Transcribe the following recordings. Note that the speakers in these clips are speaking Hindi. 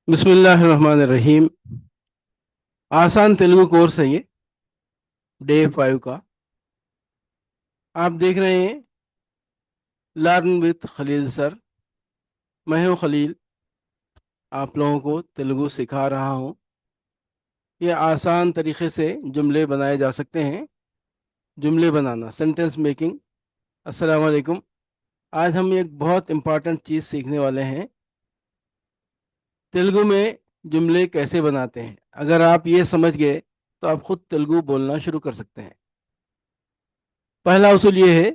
बिस्मिल्लाहिर्रहमानिर्रहीम। आसान तेलुगु कोर्स है ये, डे 5 का। आप देख रहे हैं लर्न विथ खलील सर। मैं हूं खलील, आप लोगों को तेलुगु सिखा रहा हूं। ये आसान तरीके से जुमले बनाए जा सकते हैं। जुमले बनाना, सेंटेंस मेकिंग। अस्सलाम वालेकुम। आज हम एक बहुत इम्पॉर्टेंट चीज़ सीखने वाले हैं, तेलुगु में जुमले कैसे बनाते हैं। अगर आप ये समझ गए तो आप खुद तेलुगु बोलना शुरू कर सकते हैं। पहला उसूल ये है,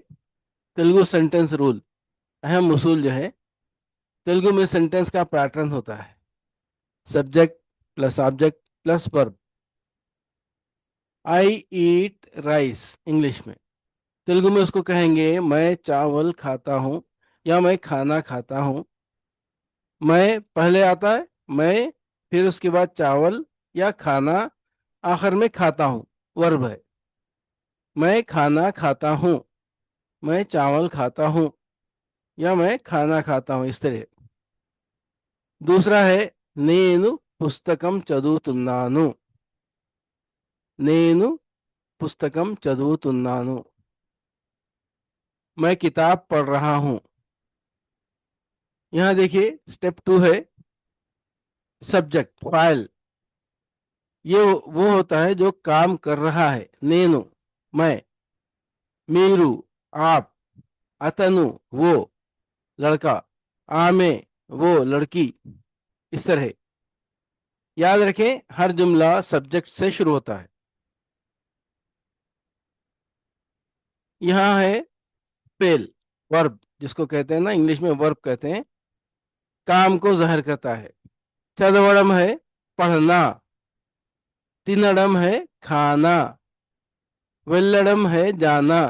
तेलुगु सेंटेंस रूल। अहम उसूल जो है, तेलुगु में सेंटेंस का पैटर्न होता है subject plus object plus verb. I eat rice English में, तेलुगु में उसको कहेंगे मैं चावल खाता हूँ या मैं खाना खाता हूँ। मैं पहले आता है, मैं, फिर उसके बाद चावल या खाना, आखिर में खाता हूँ, वर्ब है। मैं खाना खाता हूँ, मैं चावल खाता हूँ या मैं खाना खाता हूँ, इस तरह। दूसरा है నేను పుస్తకం చదువుతున్నాను। నేను पुस्तकम चदुवुतुन्नानु, मैं किताब पढ़ रहा हूं। यहां देखिए स्टेप 2 है सब्जेक्ट फाइल। ये वो होता है जो काम कर रहा है। नेनु मैं, मीरू आप, अतनु वो लड़का, आमे वो लड़की, इस तरह। याद रखें हर जुमला सब्जेक्ट से शुरू होता है। यहाँ है फेल, वर्ब जिसको कहते हैं ना, इंग्लिश में वर्ब कहते हैं, काम को जाहिर करता है। चदवड़म है पढ़ना, तिनड़म है खाना, वेल्लड़म है जाना,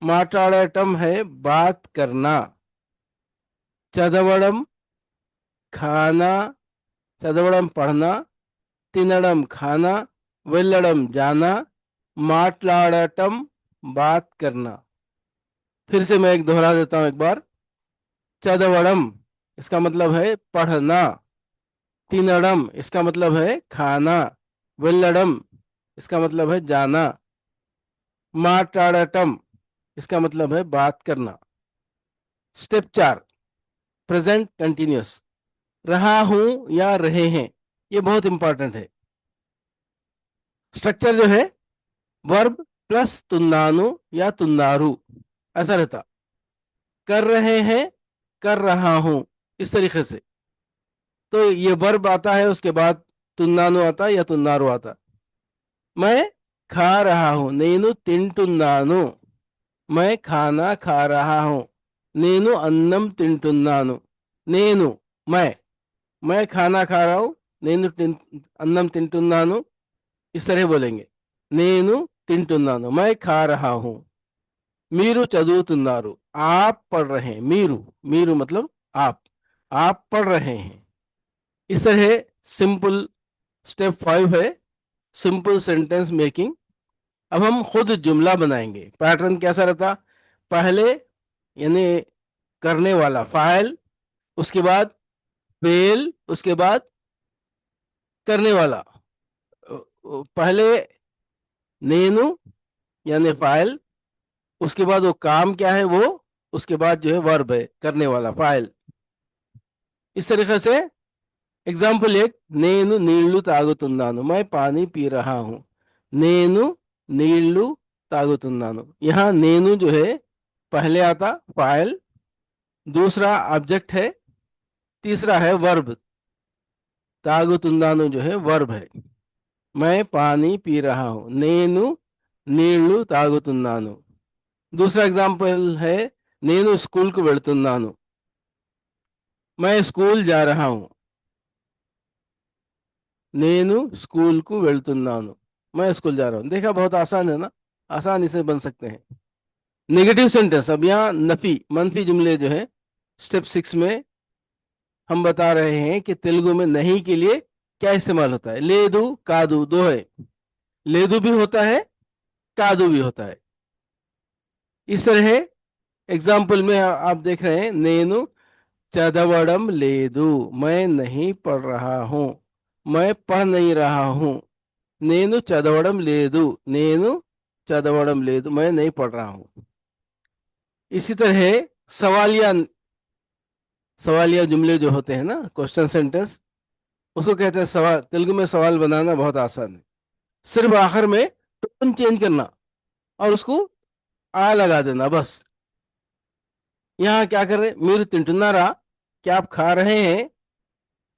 माटाड़टम है बात करना। चदवड़म खाना, चदवड़म पढ़ना, तिनड़म खाना, वेल्लड़म जाना, माटलाड़टम बात करना। फिर से मैं एक दोहरा देता हूं एक बार। चदवड़म इसका मतलब है पढ़ना, तिनड़म इसका मतलब है खाना, वेल्लड़म इसका मतलब है जाना, माटाड़टम इसका मतलब है बात करना। Step 4, present continuous. रहा हूं या रहे हैं, ये बहुत इंपॉर्टेंट है। स्ट्रक्चर जो है वर्ब प्लस तुन्नानु या तुन्नारू, ऐसा रहता। कर रहे हैं, कर रहा हूं, इस तरीके से। तो ये वर्ब आता है, उसके बाद तुन्नानु आता है या तुन्नारू आता। मैं खा रहा हूं, नेनु तिंटुन्नानु, मैं खाना खा रहा हूं, नेनु अन्नम तिंटुन्नानु। नेनु मैं खाना खा रहा हूं, నేను अन्नम తింటున్నాను, इस तरह बोलेंगे। నేను తింటున్నాను, मैं खा रहा हूं। మీరు చదువుతున్నారు, आप पढ़ रहे हैं। मीरू, मीरू मतलब आप पढ़ रहे हैं, इस तरह। सिंपल स्टेप 5 है सिंपल सेंटेंस मेकिंग। अब हम खुद जुमला बनाएंगे। पैटर्न कैसा रहता, पहले यानी करने वाला फाइल, उसके बाद फेल, उसके बाद करने वाला। पहले नेनु यानी फाइल, उसके बाद वो काम क्या है वो, उसके बाद जो है वर्ब है करने वाला फाइल। इस तरीके से एग्जाम्पल एक, నేను నీళ్లు తాగుతున్నాను, मैं पानी पी रहा हूं। నేను నీళ్లు తాగుతున్నాను, यहाँ నేను जो है पहले आता फाइल, दूसरा ऑब्जेक्ट है, तीसरा है वर्ब। తాగుతున్నాను जो है वर्ब है। मैं पानी पी रहा हूं, నేను నీళ్లు తాగుతున్నాను। दूसरा एग्जाम्पल है, నేను స్కూల్కు వెళ్తున్నాను, मैं स्कूल जा रहा हूं। నేను స్కూల్కు వెళ్తున్నాను, मैं स्कूल जा रहा हूं। देखा बहुत आसान है ना, आसानी से बन सकते हैं। नेगेटिव सेंटेंस, अब यहाँ नफी मनफी जुमले जो है स्टेप 6 में हम बता रहे हैं कि तेलुगु में नहीं के लिए क्या इस्तेमाल होता है। लेदू कादू दो है, लेदू भी होता है, कादू भी होता है। इस तरह एग्जाम्पल में आप देख रहे हैं, నేను चदवड़म लेदू, मैं नहीं पढ़ रहा हूँ, मैं पढ़ नहीं रहा हूँ। नेनु चदवड़म लेदू, नेनु चदवड़म लेदू, मैं नहीं पढ़ रहा हूँ। इसी तरह सवालिया सवालिया जुमले जो होते हैं ना, क्वेश्चन सेंटेंस, उसको कहते हैं सवाल। तेलुगु में सवाल बनाना बहुत आसान है। सिर्फ आखिर में टोन चेंज करना और उसको आ लगा देना बस। यहाँ क्या कर रहे, मीरू तिंटुन्नारा, क्या आप खा रहे हैं?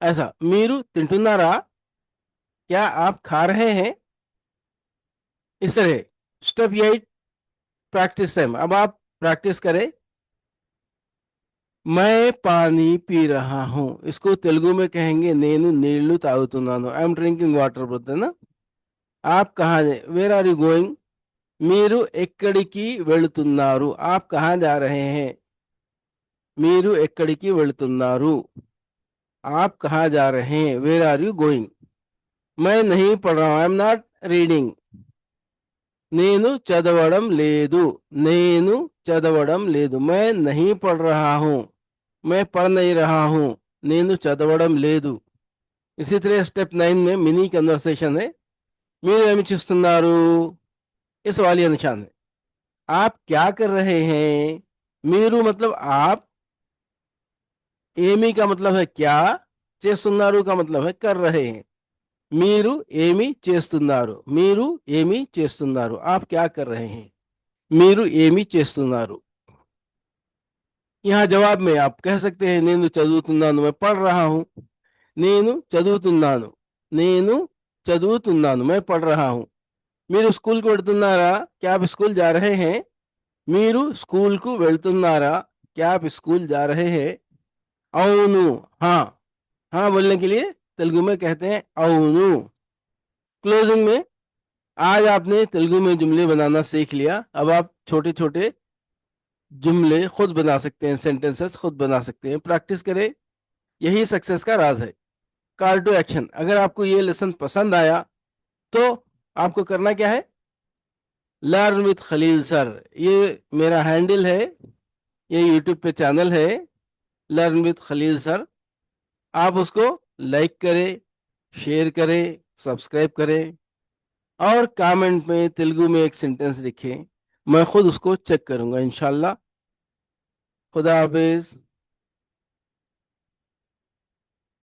ऐसा, मीरू तिंटुन्नारा, क्या आप खा रहे हैं? इस तरह। Step 8, practice time. अब आप प्रैक्टिस करें। मैं पानी पी रहा हूं, इसको तेलुगु में कहेंगे नेनु नीलू तागुतुन्नानु, आई एम ड्रिंकिंग वाटर बोलते हैं ना। आप कहाँ, वेर आर यू गोइंग? మీరు ఎక్కడికి వెళుతున్నారు, आप कहाँ जा रहे हैं? మీరు ఎక్కడికి వెళుతున్నారు, आप कहाँ जा रहे हैं? Where are you going? मैं नहीं पढ़ रहा हूं, आई एम नॉट रीडिंग। నేను చదవడం లేదు, నేను చదవడం లేదు, मैं नहीं पढ़ रहा हूं, मैं पढ़ नहीं रहा हूं। నేను చదవడం లేదు। इसी तरह स्टेप 9 में मिनी कन्वर्सेशन है। మీరు ఏమి చేస్తున్నారు? ये सवालिया निशान है। आप क्या कर रहे हैं? मीरू मतलब आप, एमी का मतलब है क्या, చేస్తున్నారు का मतलब है कर रहे हैं। మీరు ఏమి చేస్తున్నారు, మీరు ఏమి చేస్తున్నారు, आप क्या कर रहे हैं? మీరు ఏమి చేస్తున్నారు। यहाँ जवाब में आप कह सकते हैं నేను చదువుతున్నాను, मैं पढ़ रहा हूँ। నేను చదువుతున్నాను, నేను చదువుతున్నాను, मैं पढ़ रहा हूँ। మీరు స్కూల్కి వెళ్తున్నారా, क्या आप स्कूल जा रहे हैं? మీరు స్కూల్కు వెళ్తున్నారా, क्या आप स्कूल जा रहे हैं? అవును, हाँ। हाँ बोलने के लिए तेलुगु में कहते हैं అవును। क्लोजिंग में, आज आपने तेलुगु में जुमले बनाना सीख लिया। अब आप छोटे छोटे जुमले खुद बना सकते हैं, सेंटेंसेस खुद बना सकते हैं। प्रैक्टिस करें, यही सक्सेस का राज है। कॉल टू एक्शन, अगर आपको ये लेसन पसंद आया तो आपको करना क्या है? लर्न विथ खलील सर, ये मेरा हैंडल है, ये यूट्यूब पे चैनल है, लर्न विथ खलील सर। आप उसको लाइक करें, शेयर करें, सब्सक्राइब करें और कमेंट में तेलुगु में एक सेंटेंस लिखें। मैं खुद उसको चेक करूंगा इंशाल्लाह। खुदा हाफिज।